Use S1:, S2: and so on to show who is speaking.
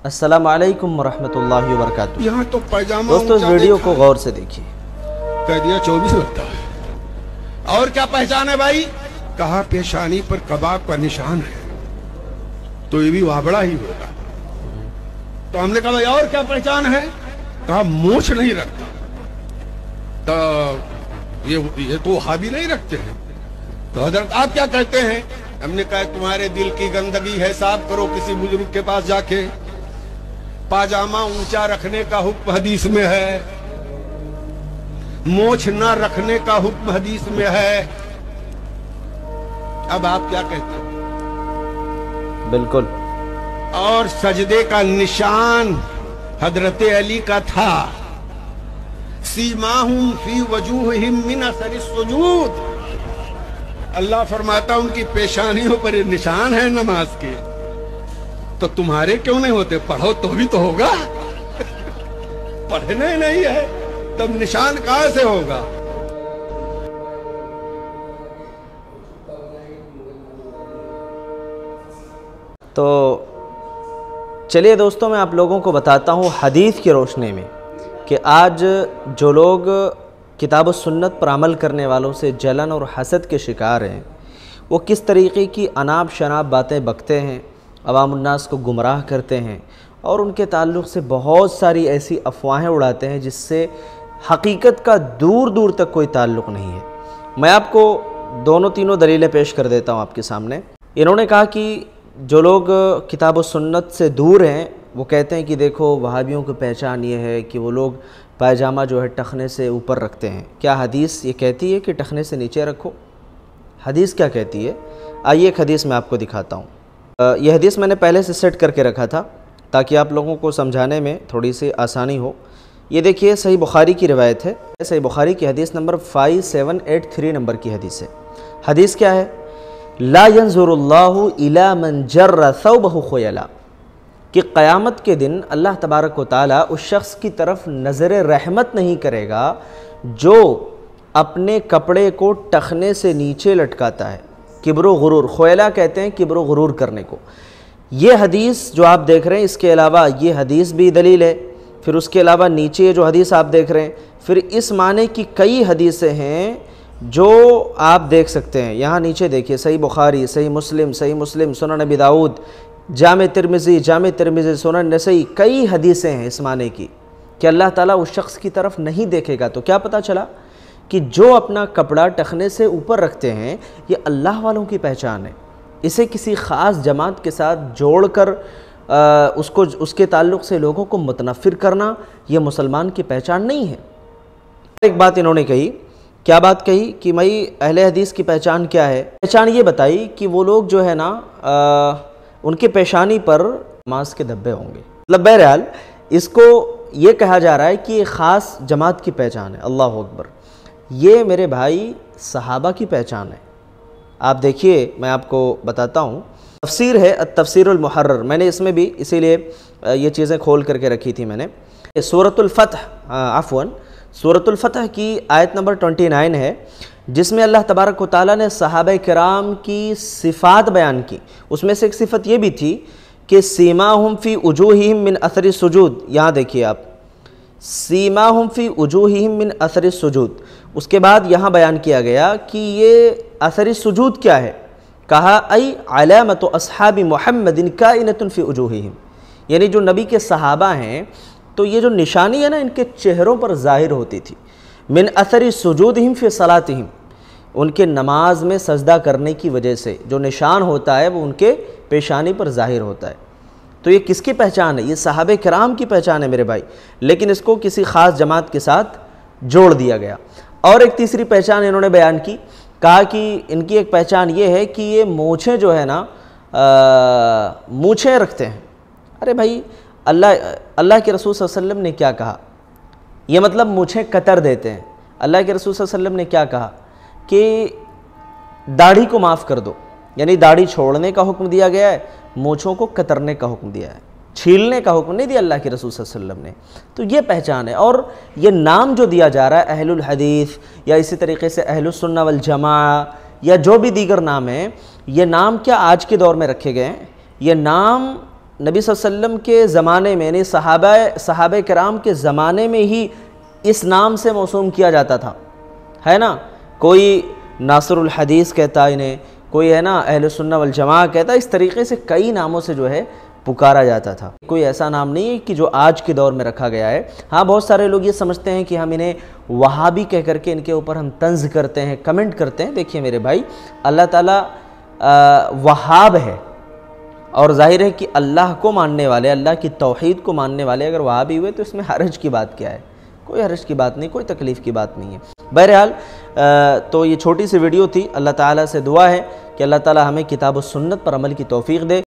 S1: अस्सलामु अलैकुम वरहमतुल्लाहि वबरकातुहू।
S2: यहाँ तो पैजामा
S1: दोस्तों, इस वीडियो को गौर से देखिए।
S2: कह दिया 24 लगता है। और क्या पहचान है भाई? कहा पेशानी पर कबाब का निशान है, तो ये भी वाबड़ा ही होगा। तो हमने कहा भाई और क्या पहचान है? कहा मूछ नहीं रखता। तो ये तो हावी नहीं रखते हैं। तो हजरत आप क्या कहते हैं? हमने कहा तुम्हारे दिल की गंदगी है, साफ करो किसी बुजुर्ग के पास जाके। पाजामा ऊंचा रखने का हुक्म हदीस में है, मोछ न रखने का हुक्म हदीस में है। अब आप क्या कहते हैं?
S1: बिल्कुल।
S2: और सजदे का निशान हजरत अली का था, सीमाहुम फी वजूहिहिम मिन असरिस सुजूद। अल्लाह फरमाता उनकी पेशानियों पर ये निशान है नमाज के। तो तुम्हारे क्यों नहीं होते? पढ़ो तो भी तो होगा। पढ़ने नहीं है तब निशान कहां से होगा?
S1: तो चलिए दोस्तों, मैं आप लोगों को बताता हूँ हदीस की रोशनी में कि आज जो लोग किताब सुन्नत पर अमल करने वालों से जलन और हसद के शिकार हैं, वो किस तरीक़े की अनाब शनाब बातें बकते हैं, अवामुन्नास को गुमराह करते हैं और उनके ताल्लुक़ से बहुत सारी ऐसी अफवाहें उड़ाते हैं जिससे हकीकत का दूर दूर तक कोई ताल्लुक़ नहीं है। मैं आपको दोनों तीनों दलीलें पेश कर देता हूँ आपके सामने। इन्होंने कहा कि जो लोग किताब सुन्नत से दूर हैं वो कहते हैं कि देखो वहाबियों की पहचान ये है कि वो लोग पायजामा जो है टखने से ऊपर रखते हैं। क्या हदीस ये कहती है कि टखने से नीचे रखो? हदीस क्या कहती है? आइए एक हदीस मैं आपको दिखाता हूँ। यह हदीस मैंने पहले से सेट करके रखा था ताकि आप लोगों को समझाने में थोड़ी सी आसानी हो। ये देखिए, सही बुखारी की रिवायत है। सही बुखारी की हदीस नंबर 5783 नंबर की हदीस है। हदीस क्या है? ला यंजुरुल्लाहु इला मन जर्रा थौबहु खुयला, कि क़यामत के दिन अल्लाह तबारक व तआला उस शख्स की तरफ नज़र रहमत नहीं करेगा जो अपने कपड़े को टखने से नीचे लटकाता है। किब्र गुरूर, खुयला कहते हैं किब्र गुरूर करने को। ये हदीस जो आप देख रहे हैं, इसके अलावा ये हदीस भी दलील है। फिर उसके अलावा नीचे ये जो हदीस आप देख रहे हैं, फिर इस माने की कई हदीसें हैं जो आप देख सकते हैं। यहाँ नीचे देखिए, सही बुखारी, सही मुस्लिम, सुनन अबी दाऊद, जामे तिरमिज़ी, सुनन नसई, कई हदीसें हैं इस माने की कि अल्लाह ताला उस शख्स की तरफ नहीं देखेगा। तो क्या पता चला कि जो अपना कपड़ा टखने से ऊपर रखते हैं ये अल्लाह वालों की पहचान है। इसे किसी ख़ास जमात के साथ जोड़कर उसको उसके ताल्लुक़ से लोगों को मुतनफ़िर करना ये मुसलमान की पहचान नहीं है। एक बात इन्होंने कही, क्या बात कही कि भाई अहले हदीस की पहचान क्या है? पहचान ये बताई कि वो लोग जो है ना उनके पेशानी पर नमाज के धब्बे होंगे। मतलब बहरहाल इसको ये कहा जा रहा है कि ये ख़ास जमात की पहचान है। अल्लाह अकबर। ये मेरे भाई सहाबा की पहचान है। आप देखिए, मैं आपको बताता हूँ। तफसीर है तफसीरुल मुहर्रर, मैंने इसमें भी इसीलिए ये चीज़ें खोल करके रखी थी मैंने। सूरतुल फतह, सूरतुल फतह की आयत नंबर 29 है, जिसमें अल्लाह तबारक व तआला ने सहाबा किराम की सिफ़ात बयान की। उसमें से एक सिफ़त ये भी थी कि सीमाहुम फ़ी वजूहिहिम मिन असरि सुजूद। यहाँ देखिए आप, सीमाहुम फ़ी वजूहिहिम मिन असरि सुजूद। उसके बाद यहाँ बयान किया गया कि ये असरि सुजूद क्या है? कहा आई अलामतु अस्हाबी मुहम्मदिन काइनतुन फ़ी वजूहिहिम, यानी जो नबी के सहाबा हैं तो ये जो निशानी है ना इनके चेहरों पर ज़ाहिर होती थी। मिन असरि सुजूदिहिम फ़ी सलातिहिम, उनके नमाज में सजदा करने की वजह से जो निशान होता है वो उनके पेशानी पर ज़ाहिर होता है। तो ये किसकी पहचान है? ये सहाबे किराम की पहचान है मेरे भाई, लेकिन इसको किसी ख़ास जमात के साथ जोड़ दिया गया। और एक तीसरी पहचान इन्होंने बयान की, कहा कि इनकी एक पहचान ये है कि ये मूछें जो है ना मूछें रखते हैं। अरे भाई, अल्लाह के रसूल सल्लल्लाहु अलैहि वसल्लम ने क्या कहा? ये मतलब मूछें कतर देते हैं। अल्लाह के रसूल सल्लल्लाहु अलैहि वसल्लम ने क्या कहा कि दाढ़ी को माफ़ कर दो, यानी दाढ़ी छोड़ने का हुक्म दिया गया है, मूछों को कतरने का हुक्म दिया है, छीलने का हुक्म नहीं दिया अल्लाह के रसूल सल्लल्लाहु अलैहि वसल्लम ने। तो ये पहचान है। और ये नाम जो दिया जा रहा है अहलुल हदीस या इसी तरीके से अहलुस सुन्ना वल जमा या जो भी दीगर नाम हैं, ये नाम क्या आज के दौर में रखे गए हैं? ये नाम नबी सल्लल्लाहु अलैहि वसल्लम के ज़माने में, यानी सहाबा किराम के ज़माने में ही इस नाम से मौसूम किया जाता था, है ना। कोई नासरुल हदीस कहता है इन्हें, कोई है ना अहले सुन्नत वल जमाअ कहता है। इस तरीके से कई नामों से जो है पुकारा जाता था। कोई ऐसा नाम नहीं है कि जो आज के दौर में रखा गया है। हाँ, बहुत सारे लोग ये समझते हैं कि हम इन्हें वहाबी कह करके इनके ऊपर हम तंज करते हैं, कमेंट करते हैं। देखिए मेरे भाई, अल्लाह ताला वहाब है, और जाहिर है कि अल्लाह को मानने वाले, अल्लाह की तौहीद को मानने वाले अगर वहाबी हुए तो इसमें हरज की बात क्या है? कोई हरज की बात नहीं, कोई तकलीफ़ की बात नहीं है। बहरहाल तो ये छोटी सी वीडियो थी। अल्लाह ताला से दुआ है कि अल्लाह ताला हमें किताब व सुन्नत पर अमल की तौफीक दे।